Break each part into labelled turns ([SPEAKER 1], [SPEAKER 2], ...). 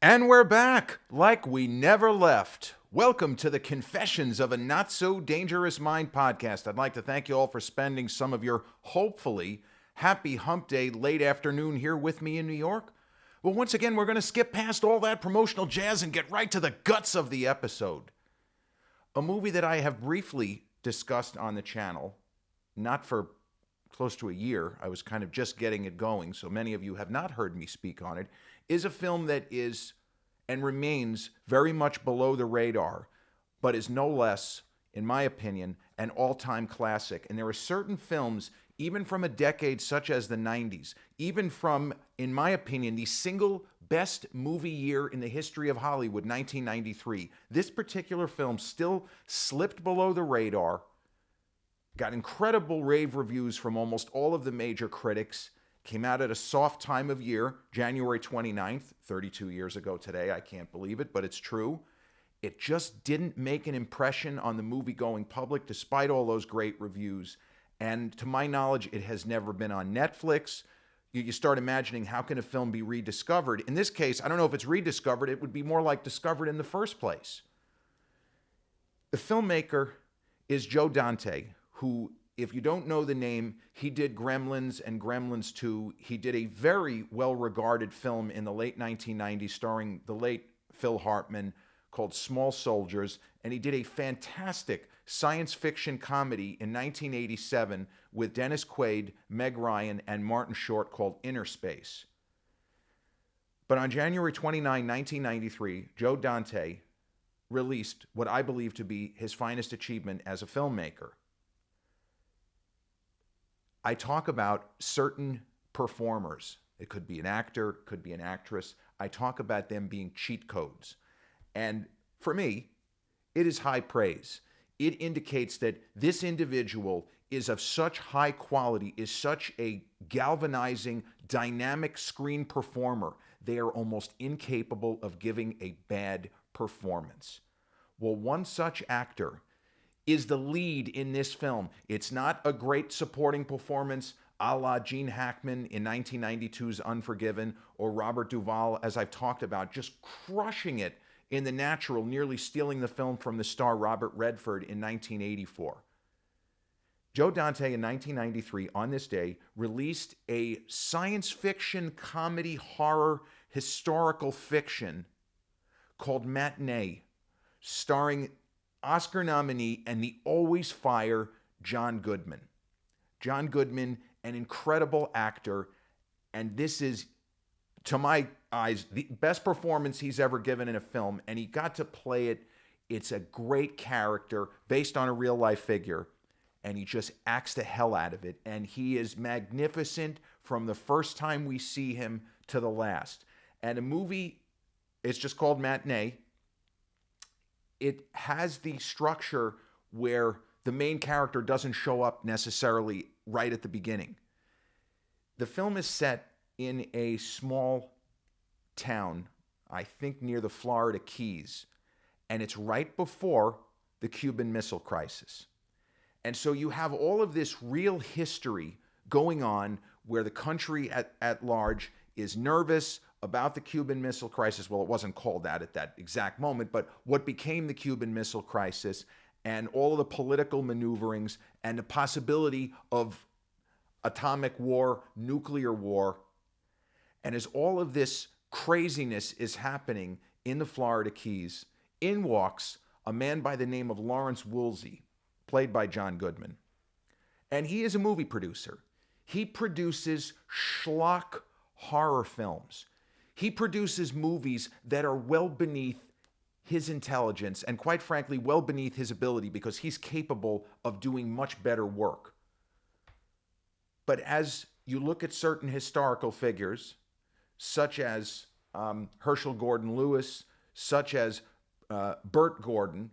[SPEAKER 1] And we're back like we never left. Welcome to the Confessions of a Not So Dangerous Mind podcast. I'd like to thank you all for spending some of your hopefully happy hump day late afternoon here with me in New York. Well, once again, we're going to skip past all that promotional jazz and get right to the guts of the episode. A movie that I have briefly discussed on the channel, not for close to a year. I was kind of just getting it going, so many of you have not heard me speak on it, is a film that is and remains very much below the radar, but is no less, in my opinion, an all-time classic. And there are certain films, even from a decade such as the 90s, even from, in my opinion, the single best movie year in the history of Hollywood, 1993. This particular film still slipped below the radar, got incredible rave reviews from almost all of the major critics, came out at a soft time of year, January 29th, 32 years ago today. I can't believe it, but it's true. It just didn't make an impression on the movie-going public despite all those great reviews. And to my knowledge, it has never been on Netflix. You start imagining, how can a film be rediscovered? In this case, I don't know if it's rediscovered. It would be more like discovered in the first place. The filmmaker is Joe Dante, who, if you don't know the name, he did Gremlins and Gremlins 2. He did a very well-regarded film in the late 1990s starring the late Phil Hartman called Small Soldiers, and he did a fantastic science fiction comedy in 1987 with Dennis Quaid, Meg Ryan, and Martin Short called Inner Space. But on January 29, 1993, Joe Dante released what I believe to be his finest achievement as a filmmaker. I talk about certain performers. It could be an actor, could be an actress. I talk about them being cheat codes. And for me, it is high praise. It indicates that this individual is of such high quality, is such a galvanizing, dynamic screen performer. They are almost incapable of giving a bad performance. Well, one such actor is the lead in this film. It's not a great supporting performance a la Gene Hackman in 1992's Unforgiven, or Robert Duvall, as I've talked about, just crushing it in The Natural, nearly stealing the film from the star Robert Redford in 1984. Joe Dante in 1993, on this day, released a science fiction, comedy, horror, historical fiction called Matinee, starring Oscar nominee and the always fire John Goodman. John Goodman, an incredible actor, and this is, to my eyes, the best performance he's ever given in a film, and he got to play it. It's a great character based on a real-life figure, and he just acts the hell out of it, and he is magnificent from the first time we see him to the last. And a movie, it's just called Matinee. It has the structure where the main character doesn't show up necessarily right at the beginning. The film is set in a small town, I think near the Florida Keys, and it's right before the Cuban Missile Crisis. And so you have all of this real history going on where the country at large is nervous about the Cuban Missile Crisis. Well, it wasn't called that at that exact moment, but what became the Cuban Missile Crisis, and all of the political maneuverings and the possibility of atomic war, nuclear war. And as all of this craziness is happening in the Florida Keys, in walks a man by the name of Lawrence Woolsey, played by John Goodman. And he is a movie producer. He produces schlock horror films. He produces movies that are well beneath his intelligence and, quite frankly, well beneath his ability, because he's capable of doing much better work. But as you look at certain historical figures, such as Herschel Gordon Lewis, such as Burt Gordon,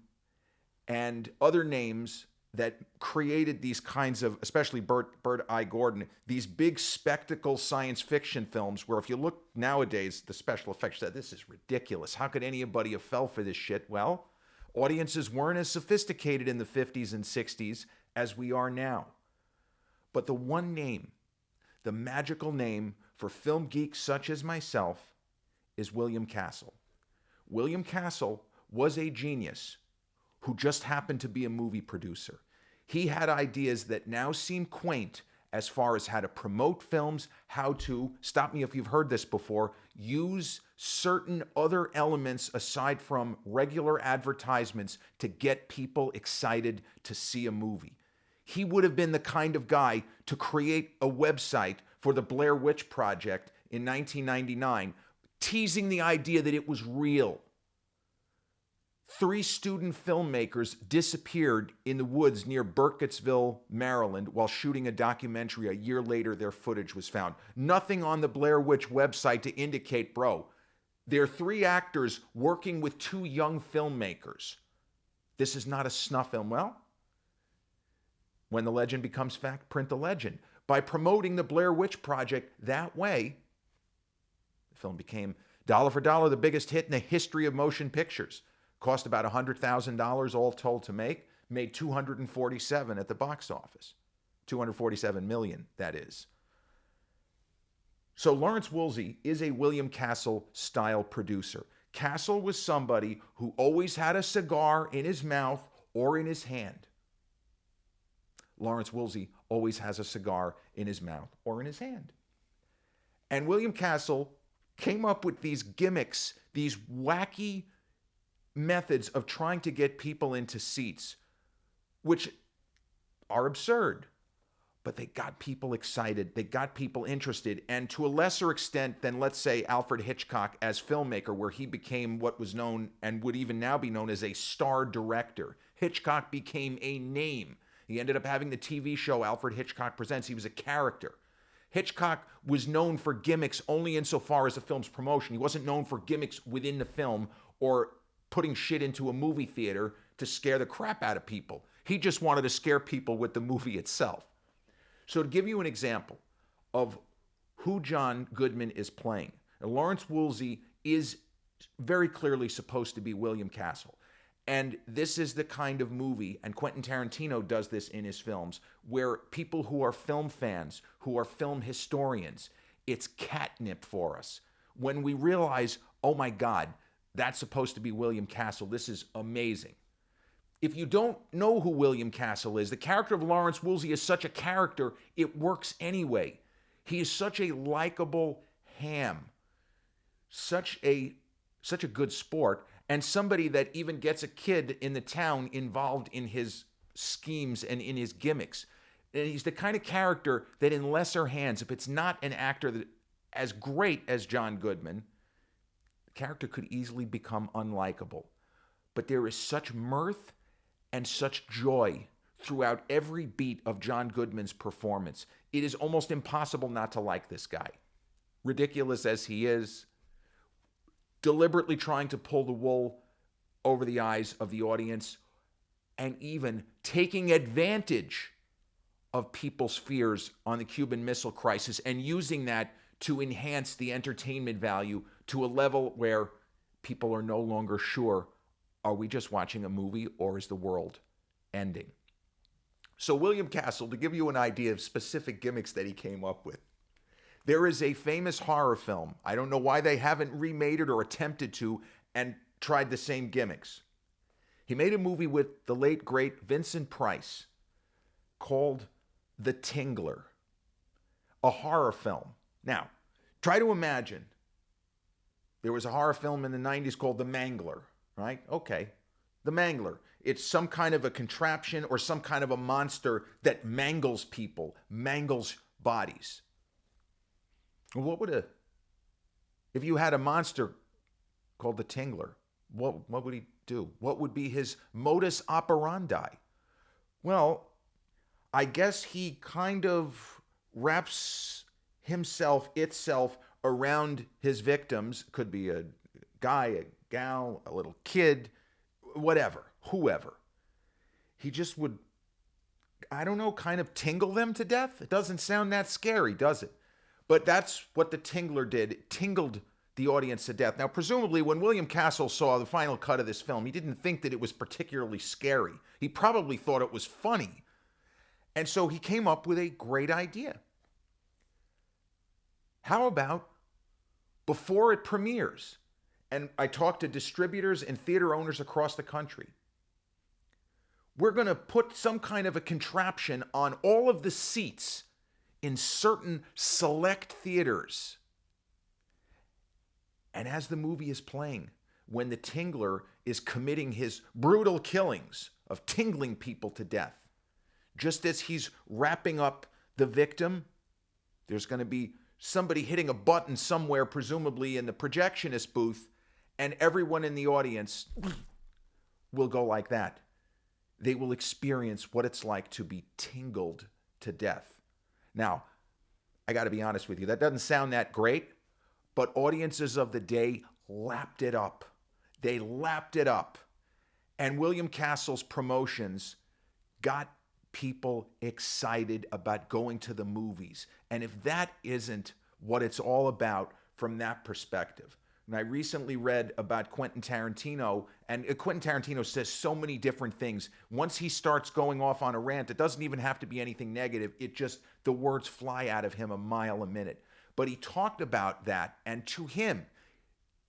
[SPEAKER 1] and other names that created these kinds of, especially Burt I. Gordon, these big spectacle science fiction films where if you look nowadays, the special effects, that this is ridiculous. How could anybody have fell for this shit? Well, audiences weren't as sophisticated in the 50s and 60s as we are now. But the one name, the magical name for film geeks such as myself, is William Castle. William Castle was a genius who just happened to be a movie producer. He had ideas that now seem quaint as far as how to promote films, how to, stop me if you've heard this before, use certain other elements aside from regular advertisements to get people excited to see a movie. He would have been the kind of guy to create a website for the Blair Witch Project in 1999, teasing the idea that it was real. 3 student filmmakers disappeared in the woods near Burkittsville, Maryland, while shooting a documentary. A year later, their footage was found. Nothing on the Blair Witch website to indicate, bro, there are 3 actors working with 2 young filmmakers. This is not a snuff film. Well, when the legend becomes fact, print the legend. By promoting the Blair Witch Project that way, the film became, dollar for dollar, the biggest hit in the history of motion pictures. Cost about $100,000 all told to make, made $247 at the box office. $247 million, that is. So Lawrence Woolsey is a William Castle style producer. Castle was somebody who always had a cigar in his mouth or in his hand. Lawrence Woolsey always has a cigar in his mouth or in his hand. And William Castle came up with these gimmicks, these wacky methods of trying to get people into seats, which are absurd, but they got people excited, they got people interested, and to a lesser extent than, let's say, Alfred Hitchcock as filmmaker, where he became what was known and would even now be known as a star director. Hitchcock became a name. He ended up having the TV show Alfred Hitchcock Presents. He was a character. Hitchcock was known for gimmicks only insofar as the film's promotion. He wasn't known for gimmicks within the film or putting shit into a movie theater to scare the crap out of people. He just wanted to scare people with the movie itself. So to give you an example of who John Goodman is playing, Lawrence Woolsey is very clearly supposed to be William Castle. And this is the kind of movie, and Quentin Tarantino does this in his films, where people who are film fans, who are film historians, it's catnip for us. When we realize, oh my God, that's supposed to be William Castle. This is amazing. If you don't know who William Castle is, the character of Lawrence Woolsey is such a character, it works anyway. He is such a likable ham, such a good sport, and somebody that even gets a kid in the town involved in his schemes and in his gimmicks. And he's the kind of character that in lesser hands, if it's not an actor that as great as John Goodman, the character could easily become unlikable. But there is such mirth and such joy throughout every beat of John Goodman's performance. It is almost impossible not to like this guy. Ridiculous as he is, deliberately trying to pull the wool over the eyes of the audience, and even taking advantage of people's fears on the Cuban Missile Crisis and using that to enhance the entertainment value to a level where people are no longer sure, are we just watching a movie or is the world ending? So William Castle, to give you an idea of specific gimmicks that he came up with, there is a famous horror film. I don't know why they haven't remade it or attempted to and tried the same gimmicks. He made a movie with the late, great Vincent Price called The Tingler, a horror film. Now, try to imagine there was a horror film in the 90s called The Mangler, right? Okay, The Mangler. It's some kind of a contraption or some kind of a monster that mangles people, mangles bodies. If you had a monster called the Tingler, what would he do? What would be his modus operandi? Well, I guess he kind of wraps itself around his victims. Could be a guy, a gal, a little kid, whatever, whoever. He just would, I don't know, kind of tingle them to death. It doesn't sound that scary, does it? But that's what the Tingler did. It tingled the audience to death. Now, presumably, when William Castle saw the final cut of this film, he didn't think that it was particularly scary. He probably thought it was funny. And so he came up with a great idea. How about before it premieres. And I talked to distributors and theater owners across the country. We're going to put some kind of a contraption on all of the seats in certain select theaters. And as the movie is playing, when the tingler is committing his brutal killings of tingling people to death, just as he's wrapping up the victim, there's going to be somebody hitting a button somewhere, presumably in the projectionist booth, and everyone in the audience will go like that. They will experience what it's like to be tingled to death. Now, I got to be honest with you, that doesn't sound that great, but audiences of the day lapped it up. They lapped it up. And William Castle's promotions got people excited about going to the movies. And if that isn't what it's all about from that perspective. And I recently read about Quentin Tarantino, and Quentin Tarantino says so many different things. Once he starts going off on a rant, it doesn't even have to be anything negative. It just, the words fly out of him a mile a minute. But he talked about that, and to him,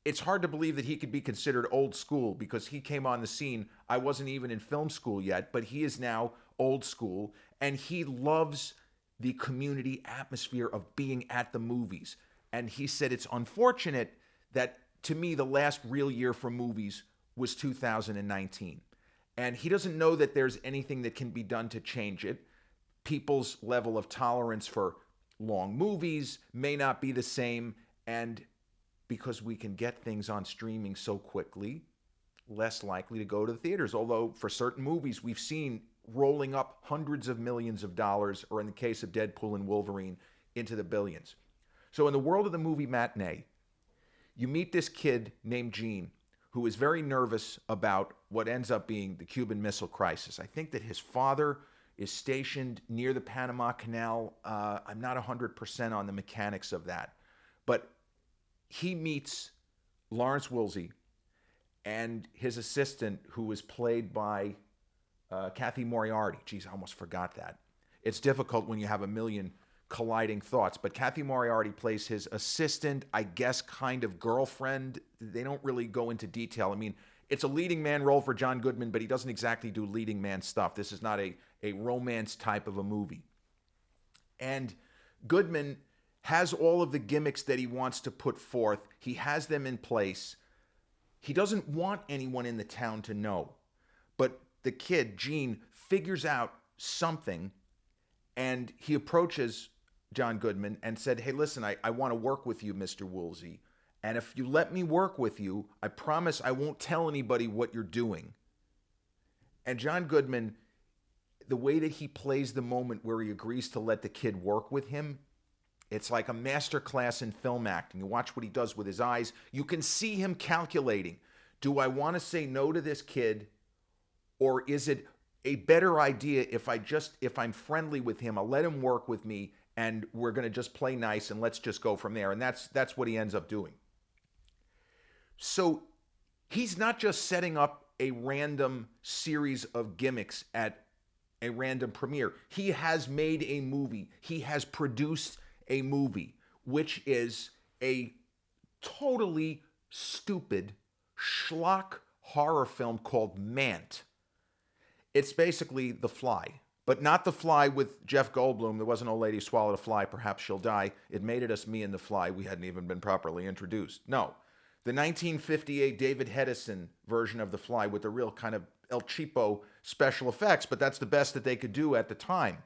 [SPEAKER 1] it's hard to believe that he could be considered old school because he came on the scene. I wasn't even in film school yet, but he is now old school, and he loves the community atmosphere of being at the movies. And he said it's unfortunate that, to me, the last real year for movies was 2019. And he doesn't know that there's anything that can be done to change it. People's level of tolerance for long movies may not be the same, and because we can get things on streaming so quickly, less likely to go to the theaters. Although for certain movies, we've seen rolling up hundreds of millions of dollars, or in the case of Deadpool and Wolverine, into the billions. So in the world of the movie Matinee, you meet this kid named Gene, who is very nervous about what ends up being the Cuban Missile Crisis. I think that his father is stationed near the Panama Canal. I'm not 100% on the mechanics of that. But he meets Lawrence Woolsey and his assistant, who was played by Kathy Moriarty. Geez, I almost forgot that. It's difficult when you have a million colliding thoughts, but Kathy Moriarty plays his assistant, I guess, kind of girlfriend. They don't really go into detail. I mean, it's a leading man role for John Goodman, but he doesn't exactly do leading man stuff. This is not a romance type of a movie. And Goodman has all of the gimmicks that he wants to put forth. He has them in place. He doesn't want anyone in the town to know. But the kid, Gene, figures out something, and he approaches John Goodman and said, hey, listen, I want to work with you, Mr. Woolsey. And if you let me work with you, I promise I won't tell anybody what you're doing. And John Goodman, the way that he plays the moment where he agrees to let the kid work with him, it's like a master class in film acting. You watch what he does with his eyes. You can see him calculating. Do I want to say no to this kid, or is it a better idea if I'm friendly with him, I'll let him work with me, and we're going to just play nice and let's just go from there. And that's what he ends up doing. So he's not just setting up a random series of gimmicks at a random premiere. He has made a movie. He has produced a movie, which is a totally stupid schlock horror film called Mant. It's basically The Fly, but not The Fly with Jeff Goldblum. There was an old lady who swallowed a fly. Perhaps she'll die. It made it us, me, and The Fly. We hadn't even been properly introduced. No, the 1958 David Hedison version of The Fly with the real kind of El Cheapo special effects, but that's the best that they could do at the time,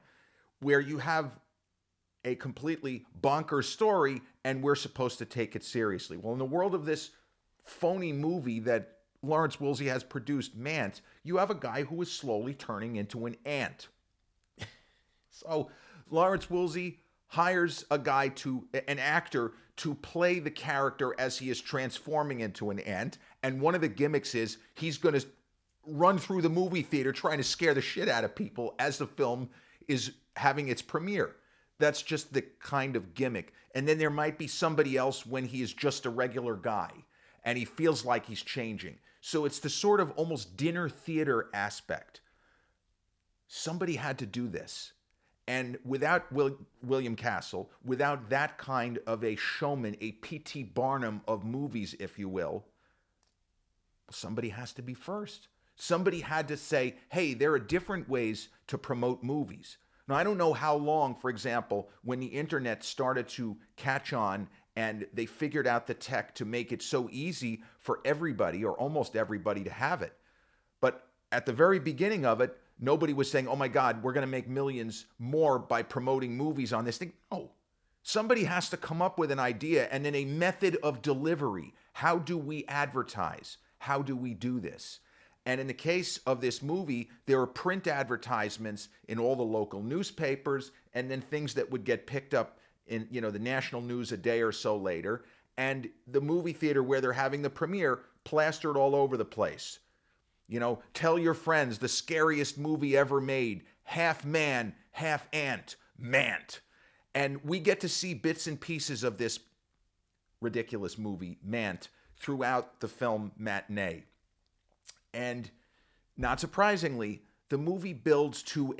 [SPEAKER 1] where you have a completely bonkers story and we're supposed to take it seriously. Well, in the world of this phony movie that Lawrence Woolsey has produced, Mant, you have a guy who is slowly turning into an ant. So Lawrence Woolsey hires an actor to play the character as he is transforming into an ant. And one of the gimmicks is he's going to run through the movie theater trying to scare the shit out of people as the film is having its premiere. That's just the kind of gimmick. And then there might be somebody else when he is just a regular guy and he feels like he's changing. So it's the sort of almost dinner theater aspect. Somebody had to do this. And without William Castle, without that kind of a showman, a P.T. Barnum of movies, if you will, somebody has to be first. Somebody had to say, hey, there are different ways to promote movies. Now, I don't know how long, for example, when the internet started to catch on and they figured out the tech to make it so easy for everybody or almost everybody to have it. But at the very beginning of it, nobody was saying, oh my God, we're going to make millions more by promoting movies on this thing. No. Somebody has to come up with an idea and then a method of delivery. How do we advertise? How do we do this? And in the case of this movie, there are print advertisements in all the local newspapers and then things that would get picked up in, the national news a day or so later. And the movie theater where they're having the premiere plastered all over the place. Tell your friends the scariest movie ever made. Half man, half ant, Mant. And we get to see bits and pieces of this ridiculous movie, Mant, throughout the film Matinee. And not surprisingly, the movie builds to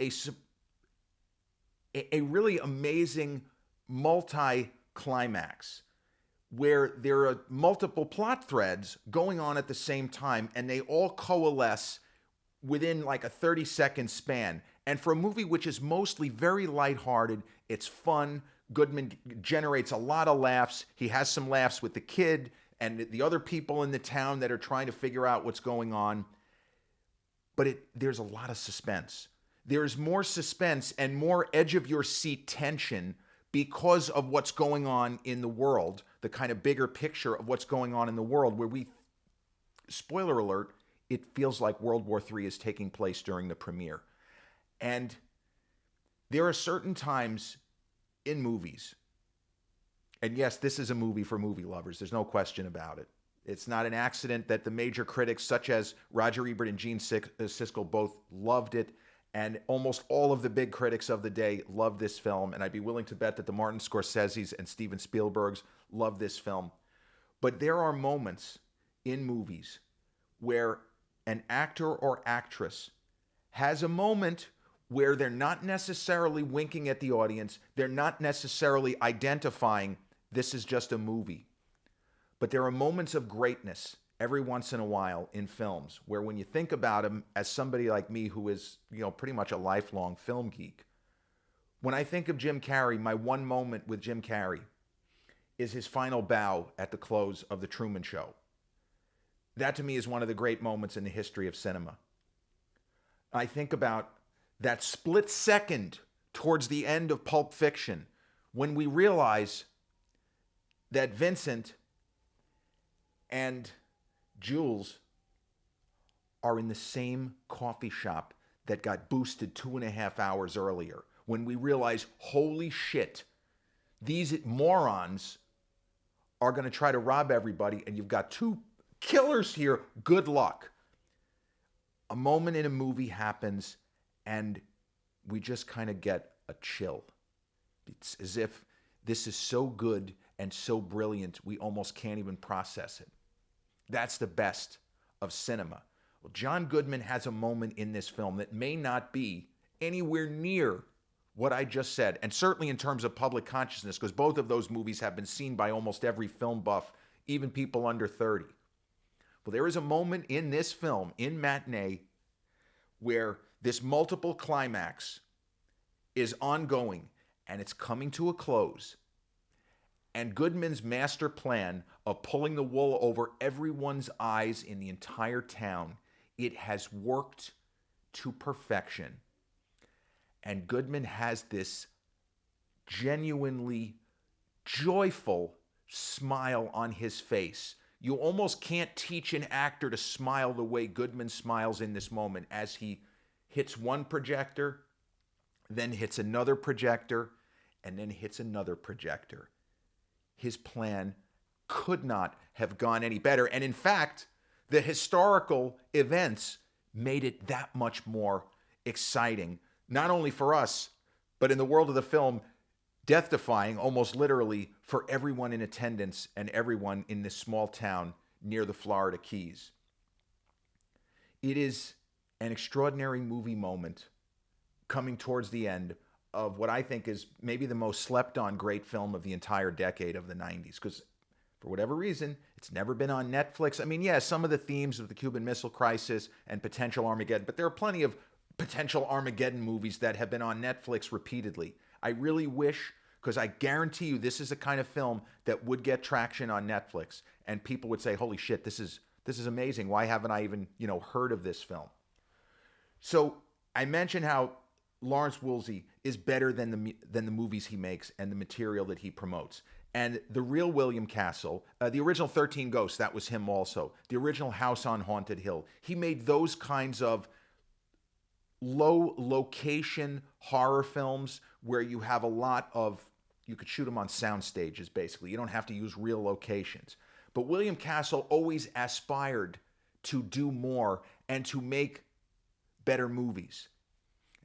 [SPEAKER 1] a really amazing multi-climax where there are multiple plot threads going on at the same time and they all coalesce within like a 30-second span. And for a movie which is mostly very lighthearted, it's fun. Goodman generates a lot of laughs. He has some laughs with the kid and the other people in the town that are trying to figure out what's going on. But there's a lot of suspense. There's more suspense and more edge of your seat tension because of what's going on in the world, the kind of bigger picture of what's going on in the world where spoiler alert, it feels like World War III is taking place during the premiere. And there are certain times in movies, and yes, this is a movie for movie lovers, there's no question about it. It's not an accident that the major critics, such as Roger Ebert and Gene Siskel, both loved it, and almost all of the big critics of the day loved this film, and I'd be willing to bet that the Martin Scorsese's and Steven Spielberg's love this film. But there are moments in movies where an actor or actress has a moment where they're not necessarily winking at the audience, they're not necessarily identifying this is just a movie. But there are moments of greatness every once in a while in films where when you think about them as somebody like me who is, pretty much a lifelong film geek, when I think of Jim Carrey, my one moment with Jim Carrey is his final bow at the close of The Truman Show. That to me is one of the great moments in the history of cinema. I think about that split second towards the end of Pulp Fiction when we realize that Vincent and Jules are in the same coffee shop that got boosted 2.5 hours earlier. When we realize, holy shit, these morons are going to try to rob everybody, and you've got two killers here. Good luck. A moment in a movie happens, and we just kind of get a chill. It's as if this is so good and so brilliant, we almost can't even process it. That's the best of cinema. Well, John Goodman has a moment in this film that may not be anywhere near what I just said, and certainly in terms of public consciousness, because both of those movies have been seen by almost every film buff, even people under 30. Well, there is a moment in this film, in Matinee, where this multiple climax is ongoing, and it's coming to a close. And Goodman's master plan of pulling the wool over everyone's eyes in the entire town, it has worked to perfection. And Goodman has this genuinely joyful smile on his face. You almost can't teach an actor to smile the way Goodman smiles in this moment as he hits one projector, then hits another projector, and then hits another projector. His plan could not have gone any better. And in fact, the historical events made it that much more exciting, not only for us, but in the world of the film, death-defying, almost literally, for everyone in attendance and everyone in this small town near the Florida Keys. It is an extraordinary movie moment coming towards the end of what I think is maybe the most slept on great film of the entire decade of the 90s. Because for whatever reason, it's never been on Netflix. I mean, yeah, some of the themes of the Cuban Missile Crisis and potential Armageddon, but there are plenty of potential Armageddon movies that have been on Netflix repeatedly. I really wish, because I guarantee you this is the kind of film that would get traction on Netflix and people would say, holy shit, this is amazing. Why haven't I even, heard of this film? So I mentioned how Lawrence Woolsey is better than the movies he makes and the material that he promotes. And the real William Castle, the original 13 Ghosts, that was him also. The original House on Haunted Hill. He made those kinds of low location horror films where you have a lot of, you could shoot them on sound stages basically. You don't have to use real locations. But William Castle always aspired to do more and to make better movies.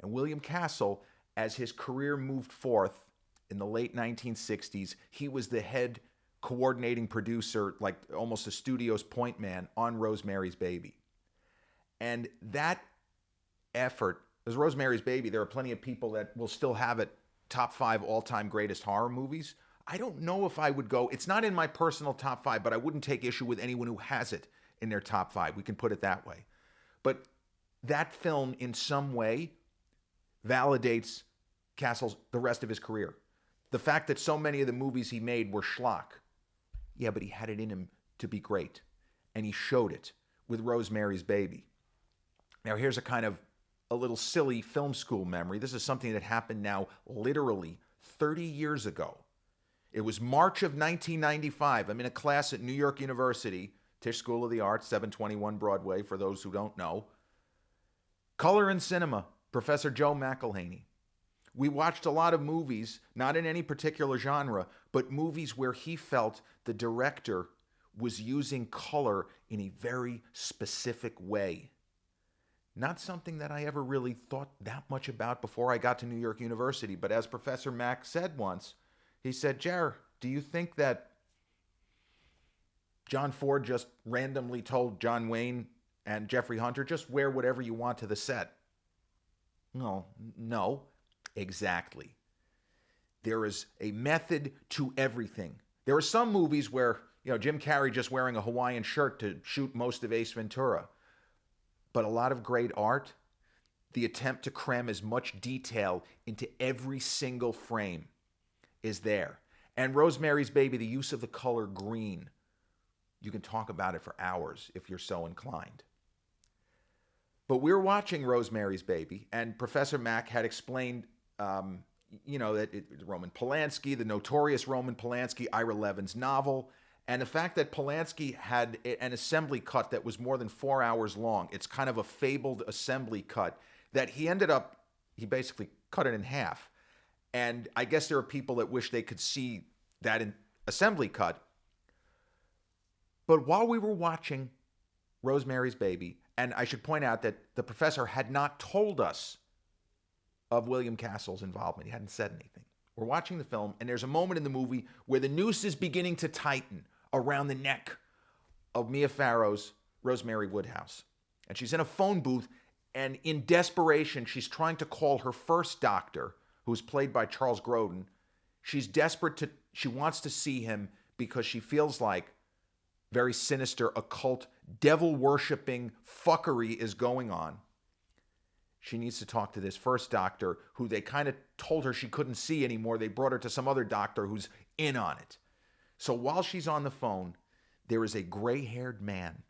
[SPEAKER 1] And William Castle, as his career moved forth in the late 1960s, he was the head coordinating producer, like almost a studio's point man on Rosemary's Baby. And that effort, as Rosemary's Baby, there are plenty of people that will still have it top 5 all-time greatest horror movies. I don't know if I would go, it's not in my personal top 5, but I wouldn't take issue with anyone who has it in their top 5. We can put it that way. But that film in some way validates the rest of his career. The fact that so many of the movies he made were schlock. Yeah, but he had it in him to be great. And he showed it with Rosemary's Baby. Now here's a little silly film school memory. This is something that happened now literally 30 years ago. It was March of 1995. I'm in a class at New York University, Tisch School of the Arts, 721 Broadway, for those who don't know. Color and Cinema, Professor Joe McElhaney. We watched a lot of movies, not in any particular genre, but movies where he felt the director was using color in a very specific way. Not something that I ever really thought that much about before I got to New York University, but as Professor Mack said once, he said, Jer, do you think that John Ford just randomly told John Wayne and Jeffrey Hunter, just wear whatever you want to the set? No, exactly. There is a method to everything. There are some movies where, Jim Carrey just wearing a Hawaiian shirt to shoot most of Ace Ventura. But a lot of great art, the attempt to cram as much detail into every single frame is there. And Rosemary's Baby, the use of the color green, you can talk about it for hours if you're so inclined. But we're watching Rosemary's Baby, and Professor Mack had explained, that Roman Polanski, the notorious Roman Polanski, Ira Levin's novel, and the fact that Polanski had an assembly cut that was more than 4 hours long. It's kind of a fabled assembly cut that he basically cut it in half. And I guess there are people that wish they could see that assembly cut. But while we were watching Rosemary's Baby, and I should point out that the professor had not told us of William Castle's involvement. He hadn't said anything. We're watching the film, and there's a moment in the movie where the noose is beginning to tighten around the neck of Mia Farrow's Rosemary Woodhouse. And she's in a phone booth, and in desperation, she's trying to call her first doctor, who's played by Charles Grodin. She's desperate she wants to see him because she feels like very sinister, occult, devil-worshipping fuckery is going on. She needs to talk to this first doctor who they kind of told her she couldn't see anymore. They brought her to some other doctor who's in on it. So while she's on the phone, there is a gray-haired man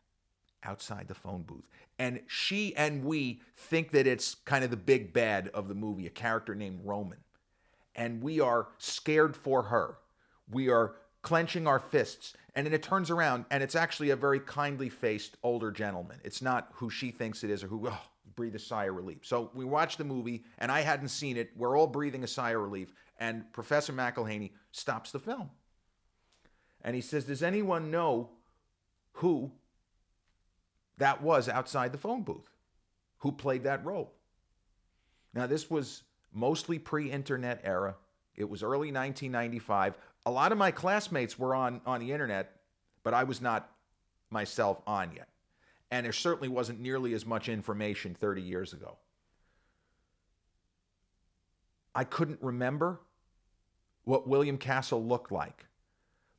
[SPEAKER 1] outside the phone booth. And she and we think that it's kind of the big bad of the movie, a character named Roman. And we are scared for her. We are clenching our fists. And then it turns around, and it's actually a very kindly-faced older gentleman. It's not who she thinks it is or who, breathe a sigh of relief. So we watch the movie, and I hadn't seen it. We're all breathing a sigh of relief. And Professor McElhaney stops the film. And he says, does anyone know who that was outside the phone booth? Who played that role? Now, this was mostly pre-internet era. It was early 1995. A lot of my classmates were on the internet, but I was not myself on yet. And there certainly wasn't nearly as much information 30 years ago. I couldn't remember what William Castle looked like,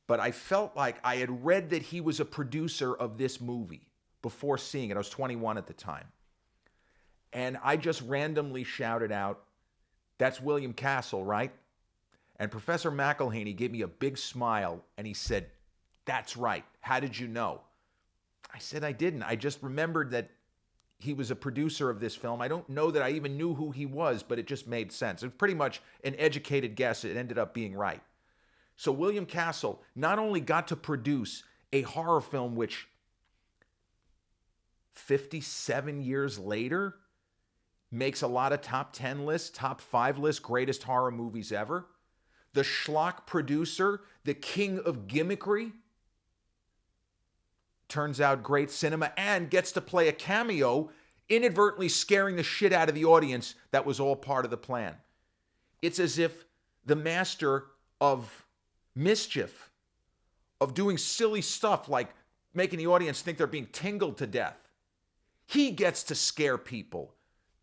[SPEAKER 1] but I felt like I had read that he was a producer of this movie before seeing it. I was 21 at the time. And I just randomly shouted out, "That's William Castle, right?" And Professor McElhaney gave me a big smile and he said, "That's right. How did you know?" I said, "I didn't. I just remembered that he was a producer of this film. I don't know that I even knew who he was, but it just made sense." It was pretty much an educated guess. It ended up being right. So William Castle not only got to produce a horror film which 57 years later makes a lot of top 10 lists, top 5 lists, greatest horror movies ever. The schlock producer, the king of gimmickry, turns out great cinema, and gets to play a cameo, inadvertently scaring the shit out of the audience. That was all part of the plan. It's as if the master of mischief, of doing silly stuff like making the audience think they're being tingled to death, he gets to scare people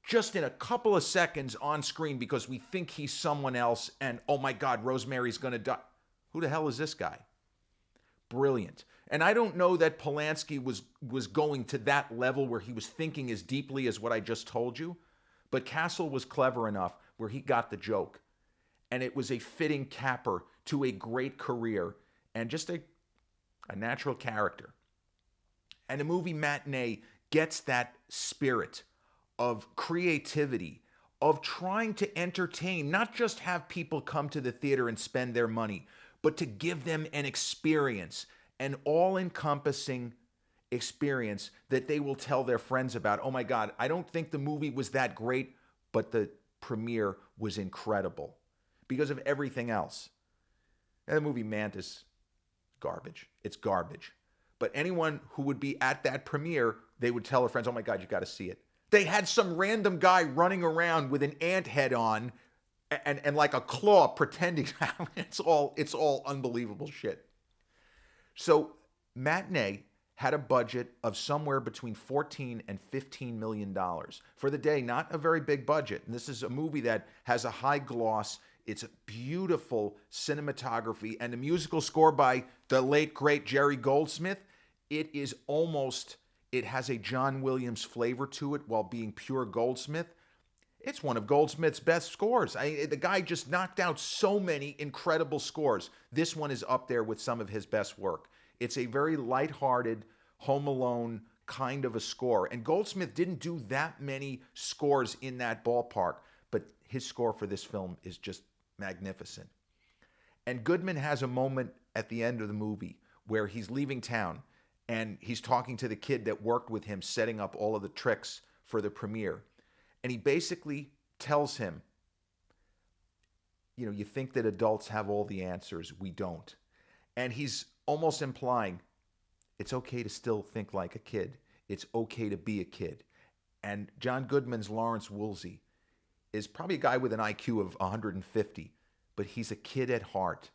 [SPEAKER 1] just in a couple of seconds on screen because we think he's someone else, and oh my God, Rosemary's gonna die. Who the hell is this guy? Brilliant. And I don't know that Polanski was going to that level where he was thinking as deeply as what I just told you, but Castle was clever enough where he got the joke. And it was a fitting capper to a great career and just a natural character. And the movie Matinee gets that spirit of creativity, of trying to entertain, not just have people come to the theater and spend their money, but to give them an experience, an all-encompassing experience that they will tell their friends about. Oh my God, I don't think the movie was that great, but the premiere was incredible because of everything else. And the movie Mantis, garbage. It's garbage. But anyone who would be at that premiere, they would tell their friends, oh my God, you got to see it. They had some random guy running around with an ant head on and like a claw pretending. It's all unbelievable shit. So Matinee had a budget of somewhere between $14 and $15 million for the day. Not a very big budget. And this is a movie that has a high gloss. It's a beautiful cinematography and a musical score by the late, great Jerry Goldsmith. It has a John Williams flavor to it while being pure Goldsmith. It's one of Goldsmith's best scores. The guy just knocked out so many incredible scores. This one is up there with some of his best work. It's a very lighthearted, Home Alone kind of a score. And Goldsmith didn't do that many scores in that ballpark, but his score for this film is just magnificent. And Goodman has a moment at the end of the movie where he's leaving town and he's talking to the kid that worked with him setting up all of the tricks for the premiere. And he basically tells him, you think that adults have all the answers. We don't. And he's almost implying it's okay to still think like a kid. It's okay to be a kid. And John Goodman's Lawrence Woolsey is probably a guy with an IQ of 150, but he's a kid at heart.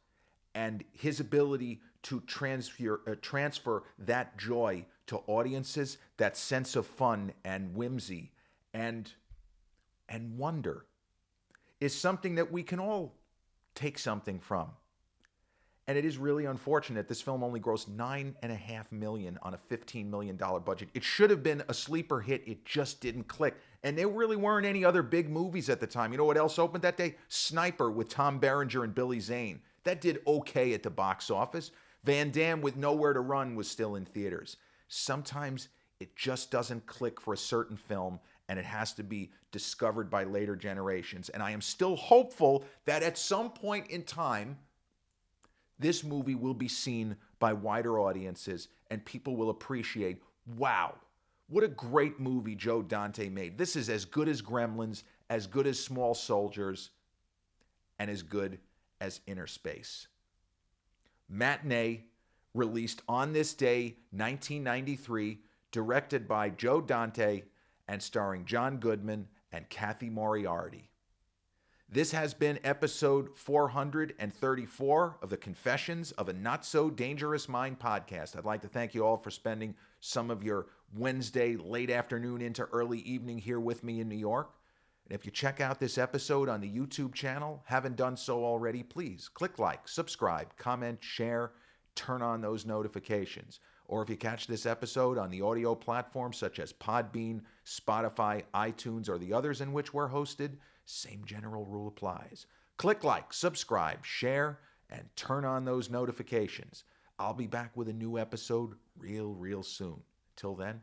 [SPEAKER 1] And his ability to transfer that joy to audiences, that sense of fun and whimsy and wonder, is something that we can all take something from. And it is really unfortunate this film only grossed $9.5 million on a $15 million budget. It should have been a sleeper hit. It just didn't click. And there really weren't any other big movies at the time. You know what else opened that day? Sniper with Tom Berenger and Billy Zane. That did okay at the box office. Van Damme with Nowhere to Run was still in theaters. Sometimes it just doesn't click for a certain film, and it has to be discovered by later generations. And I am still hopeful that at some point in time, this movie will be seen by wider audiences and people will appreciate, wow, what a great movie Joe Dante made. This is as good as Gremlins, as good as Small Soldiers, and as good as Inner Space. Matinee, released on this day, 1993, directed by Joe Dante and starring John Goodman and Kathy Moriarty. This has been episode 434 of the Confessions of a Not So Dangerous Mind podcast. I'd like to thank you all for spending some of your Wednesday late afternoon into early evening here with me in New York. And if you check out this episode on the YouTube channel, haven't done so already, please click like, subscribe, comment, share, turn on those notifications. Or if you catch this episode on the audio platforms such as Podbean, Spotify, iTunes, or the others in which we're hosted, same general rule applies. Click like, subscribe, share, and turn on those notifications. I'll be back with a new episode real soon. Till then,